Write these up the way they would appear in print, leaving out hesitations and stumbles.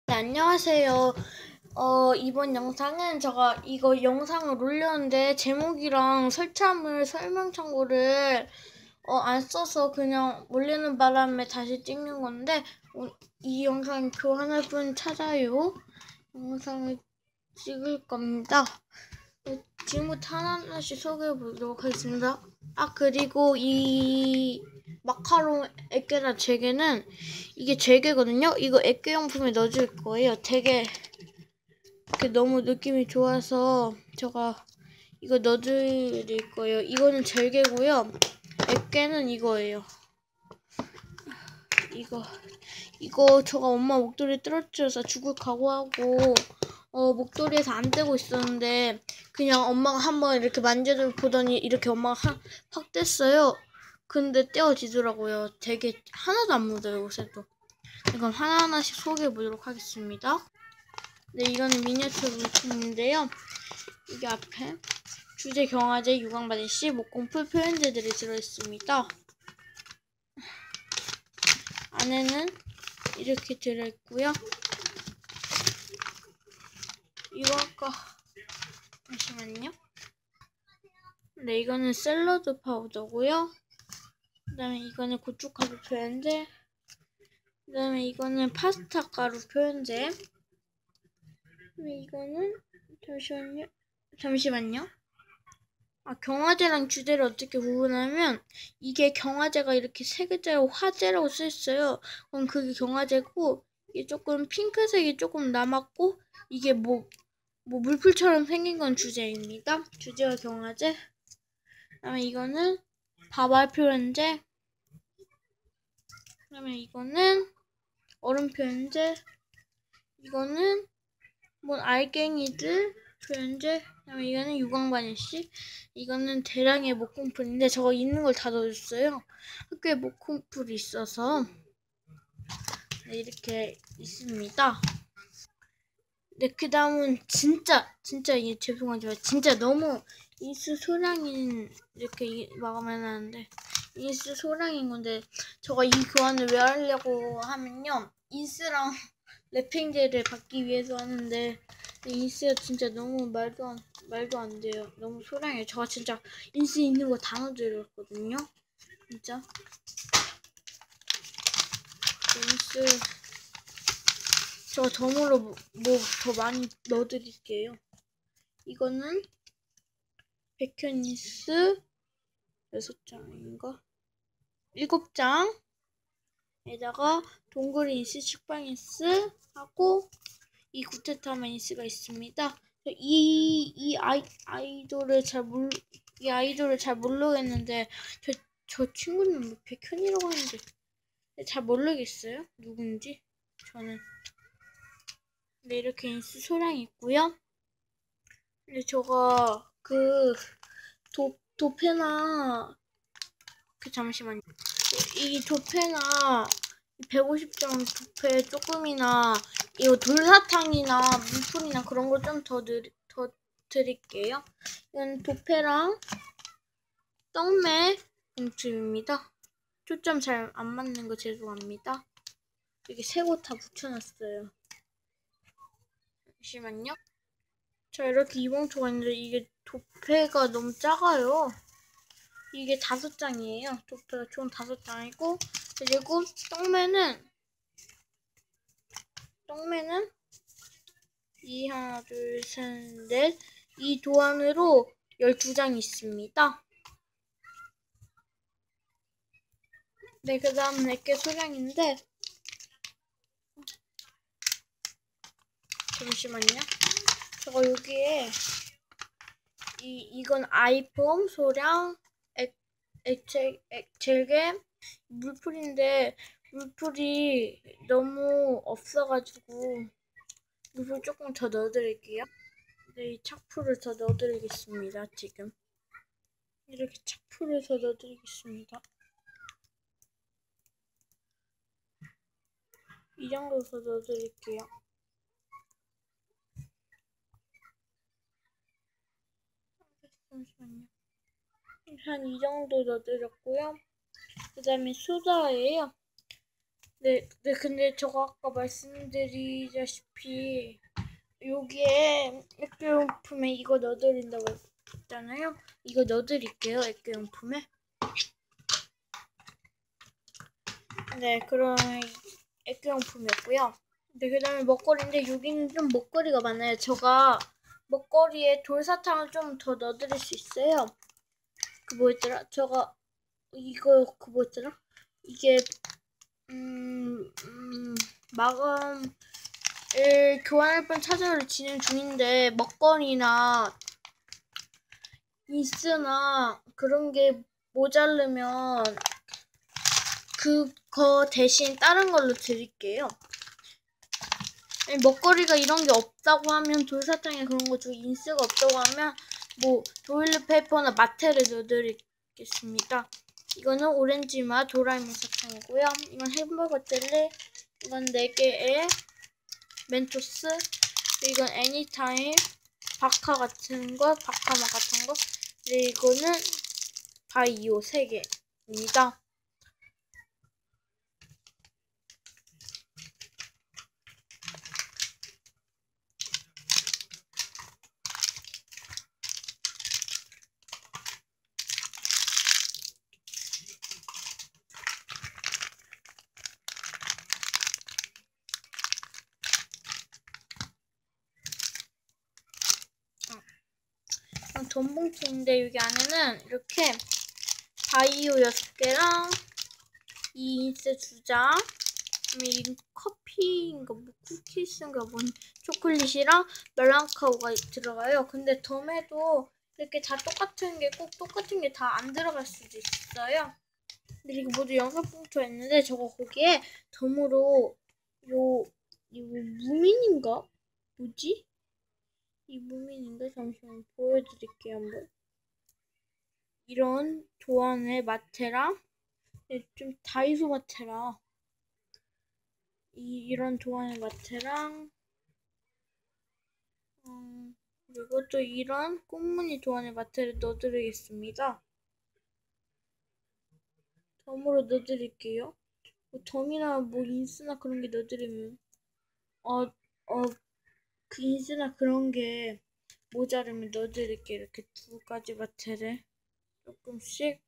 네, 안녕하세요. 이번 영상은 제가 이거 영상을 올렸는데 제목이랑 설참을 설명 창구를 안 써서 그냥 올리는 바람에 다시 찍는 건데 이 영상 교환할 분 찾아요. 영상을 찍을 겁니다. 지금부터 하나하나씩 소개해 보도록 하겠습니다. 그리고 이 마카롱 액계랑 재개는 이게 재개거든요. 이거 액계용품에 넣어줄 거예요. 되게 너무 느낌이 좋아서 제가 이거 넣어드릴 거예요. 이거는 재개고요. 액계는 이거예요. 이거 제가 엄마 목도리 떨어뜨려서 죽을 각오하고 목도리에서 안 떼고 있었는데 그냥 엄마가 한번 이렇게 만져서 보더니 이렇게 엄마가 확 뗐어요. 근데 떼어지더라고요. 되게 하나도 안 묻어요, 옷에도. 그럼 하나하나씩 소개해 보도록 하겠습니다. 네, 이거는 미니어처 물품인데요. 이게 앞에 주제 경화제, 유광바디 씨, 목공풀 표현제들이 들어있습니다. 안에는 이렇게 들어있고요. 이거 잠시만요. 네, 이거는 샐러드 파우더고요. 그 다음에 이거는 고춧가루 표현제. 그 다음에 이거는 파스타 가루 표현제. 이거는 잠시만요. 경화제랑 주제를 어떻게 구분하면 이게 경화제가 이렇게 세 글자로 화제라고 써있어요. 그럼 그게 경화제고 이게 조금 핑크색이 조금 남았고 이게 뭐 물풀처럼 생긴 건 주제입니다. 주제와 경화제. 그다음에 이거는 밥알 표현제. 그다음에 이거는 얼음 표현제. 이거는 알갱이들 표현제. 그다음에 이거는 유광바니쉬. 이거는 대량의 목공풀인데 저거 있는 걸 다 넣어줬어요. 학교에 목공풀이 있어서 네, 이렇게 있습니다. 네, 그 다음은 진짜 이게 죄송하지만 진짜 너무 인스 소량인 이렇게 마감을 하는데 인스 소량인 건데 저가 이 교환을 왜 하려고 하면요, 인스랑 랩핑제를 받기 위해서 하는데 인스가 진짜 너무 말도 안 돼요. 너무 소량해요. 저가 진짜 인스 있는 거 다 넣어드렸거든요. 진짜 인스 저 덤으로 더 많이 넣어드릴게요. 이거는 백현니스 6장인가? 7장에다가 동그리 인스, 식빵 인스 하고 이 구테타마 인스가 있습니다. 이 아이돌을 잘 모르겠는데 저 친구는 백현이라고 하는데 잘 모르겠어요. 누군지 저는. 네, 이렇게 인스 소량이 있고요. 근데 저가 도페나 잠시만요. 이 도페나 150점 도페 조금이나 이거 돌사탕이나 물풀이나 그런 거 좀 더 드릴게요. 이건 도페랑 떡메 봉투입니다. 초점 잘 안 맞는 거 죄송합니다. 이렇게 세 곳 다 붙여놨어요. 잠시만요. 자, 이렇게 이 봉투가 있는데 이게 도페가 너무 작아요. 이게 5장이에요. 도페가 총 5장이고, 그리고 떡매는 이 하나, 둘, 셋, 넷, 이 도안으로 12장이 있습니다. 네, 그 다음 4개 소량인데, 잠시만요. 저거 여기에, 이건 아이폼 소량, 액체계, 물풀인데, 물풀이 너무 없어가지고, 물풀 조금 더 넣어드릴게요. 네, 이 착풀을 더 넣어드리겠습니다. 지금 이렇게 착풀을 더 넣어드리겠습니다. 이 정도 더 넣어드릴게요. 잠시만요. 한 이 정도 넣어드렸고요. 그 다음에 소다예요. 네, 근데 제가 아까 말씀드리다시피 여기에 액교용품에 이거 넣어드린다고 했잖아요. 이거 넣어드릴게요, 액교용품에. 네, 그럼 액교용품이었고요. 네, 그 다음에 먹거리인데 여기는 좀 먹거리가 많아요. 제가 먹거리에 돌사탕을 좀 더 넣어드릴 수 있어요. 그 뭐였더라? 제가 이거 그 뭐였더라? 이게 마감을 교환할 뻔 차저를 진행 중인데 먹거리나 인스나 그런 게 모자르면 그거 대신 다른 걸로 드릴게요. 먹거리가 이런 게 없다고 하면 돌사탕에 그런 거 주고 인스가 없다고 하면 뭐 토일렛페이퍼나 마테를 넣어드리겠습니다. 이거는 오렌지 맛 도라에몽 사탕이고요. 이건 햄버거 젤리, 이건 4개의 멘토스, 이건 애니타임 바카 같은 거, 바카맛 같은 거, 이거는 바이오 3개입니다. 돈 봉투인데 여기 안에는 이렇게 바이오 6개랑 이 인쇄 2장, 이 커피인가 뭐 쿠키스인가 뭔 초콜릿이랑 멜랑카오가 들어가요. 근데 덤에도 이렇게 다 똑같은 게 꼭 똑같은 게 다 안 들어갈 수도 있어요. 근데 이거 모두 영상 봉투였는데 저거 거기에 덤으로 이거 무민인가? 뭐지? 이 무민인가? 잠시만 보여드릴게요 한번. 이런 도안의 마테랑 좀 다이소 마테라 이런 도안의 마테랑 그리고 또 이런 꽃무늬 도안의 마테를 넣어드리겠습니다. 덤으로 넣어드릴게요. 뭐 덤이나 뭐 인스나 그런 게 넣어드리면 그 인스나 그런 게 모자르면 넣어드릴게요. 이렇게 2가지 마테를 조금씩.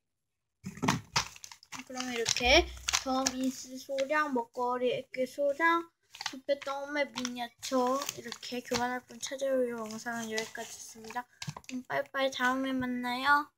그러면 이렇게 덤, 인스 소량, 먹거리, 액괴 소량, 뷔페 떡메 미니어처 이렇게 교환할 분 찾아올 영상은 여기까지였습니다. 빠이빠이 다음에 만나요.